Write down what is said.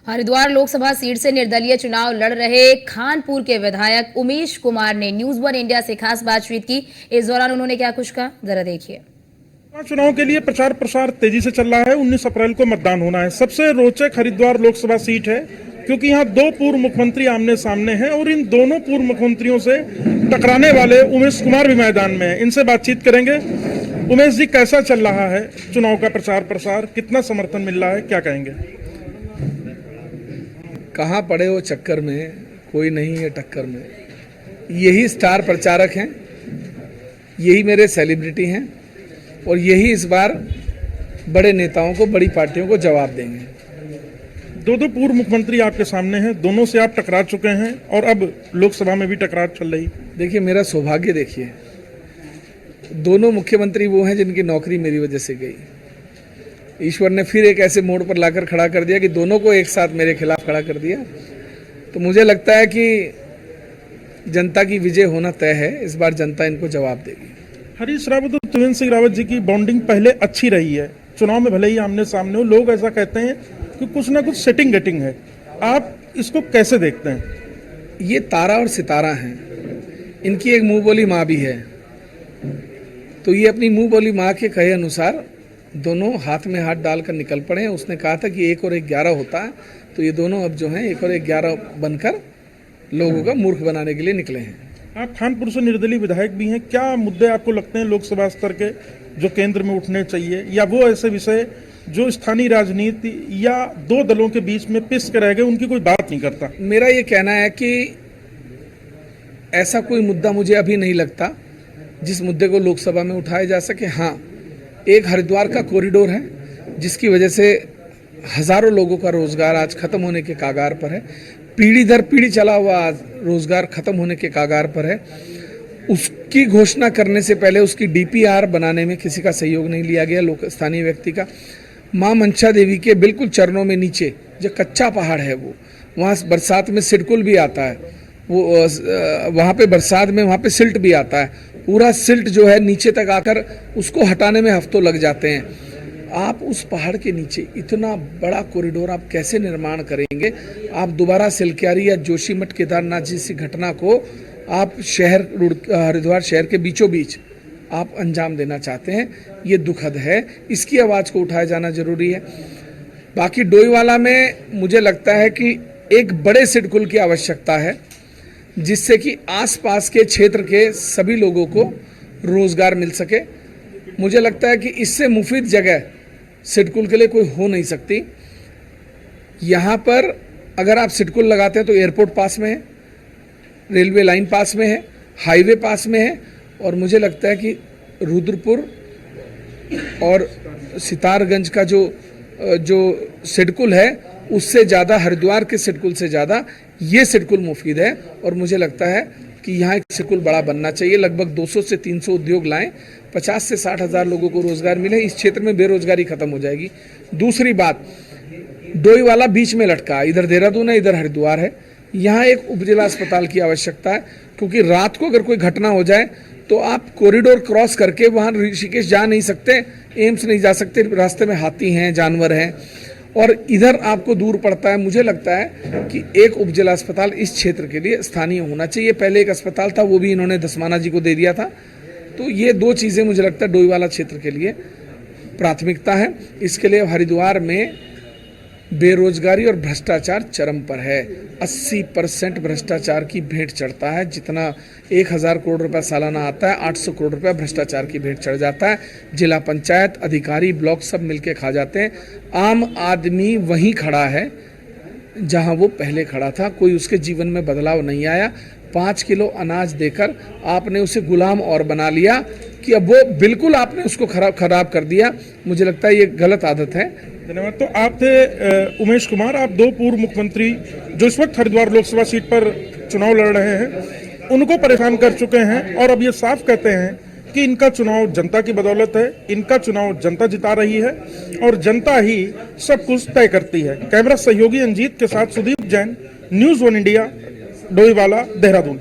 Haridwar Lok Sabha seat से निर्दलीय चुनाव लड़ रहे खानपुर के विधायक उमेश कुमार ने न्यूज वन इंडिया से खास बातचीत की। इस दौरान उन्होंने क्या कुछ कहा, जरा देखिए। चुनाव के लिए प्रचार प्रसार तेजी से चल रहा है। 19 अप्रैल को मतदान होना है। सबसे रोचक हरिद्वार लोकसभा सीट है क्योंकि यहाँ दो पूर्व मुख्यमंत्री आमने सामने हैं और इन दोनों पूर्व मुख्यमंत्रियों से टकराने वाले उमेश कुमार भी मैदान में हैं। इनसे बातचीत करेंगे। उमेश जी, कैसा चल रहा है चुनाव का प्रचार प्रसार, कितना समर्थन मिल रहा है, क्या कहेंगे? कहाँ पड़े हो चक्कर में, कोई नहीं है टक्कर में। यही स्टार प्रचारक हैं, यही मेरे सेलिब्रिटी हैं और यही इस बार बड़े नेताओं को, बड़ी पार्टियों को जवाब देंगे। दो पूर्व मुख्यमंत्री आपके सामने हैं, दोनों से आप टकरा चुके हैं और अब लोकसभा में भी टकरार चल रही। देखिए, मेरा सौभाग्य देखिए, दोनों मुख्यमंत्री वो हैं जिनकी नौकरी मेरी वजह से गई। ईश्वर ने फिर एक ऐसे मोड़ पर लाकर खड़ा कर दिया कि दोनों को एक साथ मेरे खिलाफ खड़ा कर दिया। तो मुझे लगता है कि जनता की विजय होना तय है। इस बार जनता इनको जवाब देगी। हरीश रावत और त्रिवेंद्र सिंह रावत जी की बॉन्डिंग पहले अच्छी रही है। चुनाव में भले ही आमने सामने हो, लोग ऐसा कहते हैं कि कुछ ना कुछ सेटिंग गेटिंग है। आप इसको कैसे देखते हैं? ये तारा और सितारा हैं, इनकी एक मुंह बोली माँ भी है। तो ये अपनी मुंह बोली माँ के कहे अनुसार दोनों हाथ में हाथ डालकर निकल पड़े हैं। उसने कहा था कि 1 और 1 11 होता है, तो ये दोनों अब जो हैं 1 और 1 11 बनकर लोगों का मूर्ख बनाने के लिए निकले हैं। आप खानपुर से निर्दलीय विधायक भी हैं। क्या मुद्दे आपको लगते हैं लोकसभा स्तर के जो केंद्र में उठने चाहिए, या वो ऐसे विषय जो स्थानीय राजनीति या दो दलों के बीच में पिस के रह गए, उनकी कोई बात नहीं करता? मेरा ये कहना है कि ऐसा कोई मुद्दा मुझे अभी नहीं लगता जिस मुद्दे को लोकसभा में उठाया जा सके। हाँ, एक हरिद्वार का कॉरिडोर है जिसकी वजह से हजारों लोगों का रोजगार आज खत्म होने के कागार पर है। पीढ़ी दर पीढ़ी चला हुआ आज रोजगार खत्म होने के कागार पर है। उसकी घोषणा करने से पहले उसकी डीपीआर बनाने में किसी का सहयोग नहीं लिया गया, लोक स्थानीय व्यक्ति का। माँ मंशा देवी के बिल्कुल चरणों में नीचे जो कच्चा पहाड़ है, वो वहाँ बरसात में सिडकुल भी आता है। वो वहाँ पे बरसात में वहाँ पे सिल्ट भी आता है। पूरा सिल्ट जो है नीचे तक आकर उसको हटाने में हफ्तों लग जाते हैं। आप उस पहाड़ के नीचे इतना बड़ा कॉरिडोर आप कैसे निर्माण करेंगे? आप दोबारा सिलक्यारी या जोशीमठ केदारनाथ जैसी घटना को आप शहर हरिद्वार शहर के बीचों बीच आप अंजाम देना चाहते हैं। ये दुखद है, इसकी आवाज़ को उठाया जाना जरूरी है। बाकी डोईवाला में मुझे लगता है कि एक बड़े सिडकुल की आवश्यकता है जिससे कि आसपास के क्षेत्र के सभी लोगों को रोजगार मिल सके। मुझे लगता है कि इससे मुफीद जगह सिडकुल के लिए कोई हो नहीं सकती। यहाँ पर अगर आप सिडकुल लगाते हैं तो एयरपोर्ट पास में है, रेलवे लाइन पास में है, हाईवे पास में है, और मुझे लगता है कि रुद्रपुर और सितारगंज का जो सिडकुल है उससे ज़्यादा, हरिद्वार के सिडकुल से ज़्यादा ये सिडकुल मुफीद है। और मुझे लगता है कि यहाँ एक सिडकुल बड़ा बनना चाहिए। लगभग 200 से 300 उद्योग लाएं, 50 से 60 हज़ार लोगों को रोजगार मिले। इस क्षेत्र में बेरोजगारी खत्म हो जाएगी। दूसरी बात, डोईवाला बीच में लटका, इधर देहरादून है, इधर हरिद्वार है। यहाँ एक उपजिला अस्पताल की आवश्यकता है क्योंकि रात को अगर कोई घटना हो जाए तो आप कॉरिडोर क्रॉस करके वहाँ ऋषिकेश जा नहीं सकते, एम्स नहीं जा सकते, रास्ते में हाथी हैं, जानवर हैं, और इधर आपको दूर पड़ता है। मुझे लगता है कि एक उपजिला अस्पताल इस क्षेत्र के लिए स्थानीय होना चाहिए। पहले एक अस्पताल था, वो भी इन्होंने धसमाना जी को दे दिया था। तो ये दो चीज़ें मुझे लगता है डोईवाला क्षेत्र के लिए प्राथमिकता है। इसके लिए हरिद्वार में बेरोजगारी और भ्रष्टाचार चरम पर है। 80% भ्रष्टाचार की भेंट चढ़ता है। जितना 1000 करोड़ रुपया सालाना आता है, 800 करोड़ रुपया भ्रष्टाचार की भेंट चढ़ जाता है। जिला पंचायत अधिकारी, ब्लॉक सब मिलके खा जाते हैं। आम आदमी वहीं खड़ा है जहां वो पहले खड़ा था। कोई उसके जीवन में बदलाव नहीं आया। 5 किलो अनाज देकर आपने उसे गुलाम और बना लिया कि अब वो बिल्कुल आपने उसको खराब कर दिया। मुझे लगता है ये गलत आदत है। धन्यवाद। तो आप थे उमेश कुमार, आप दो पूर्व मुख्यमंत्री जो इस वक्त हरिद्वार लोकसभा सीट पर चुनाव लड़ रहे हैं, उनको परेशान कर चुके हैं और अब ये साफ कहते हैं कि इनका चुनाव जनता की बदौलत है, इनका चुनाव जनता जिता रही है और जनता ही सब कुछ तय करती है। कैमरा सहयोगी अंजीत के साथ Sudeep Jain, news one India, Doiwala, Dehradun.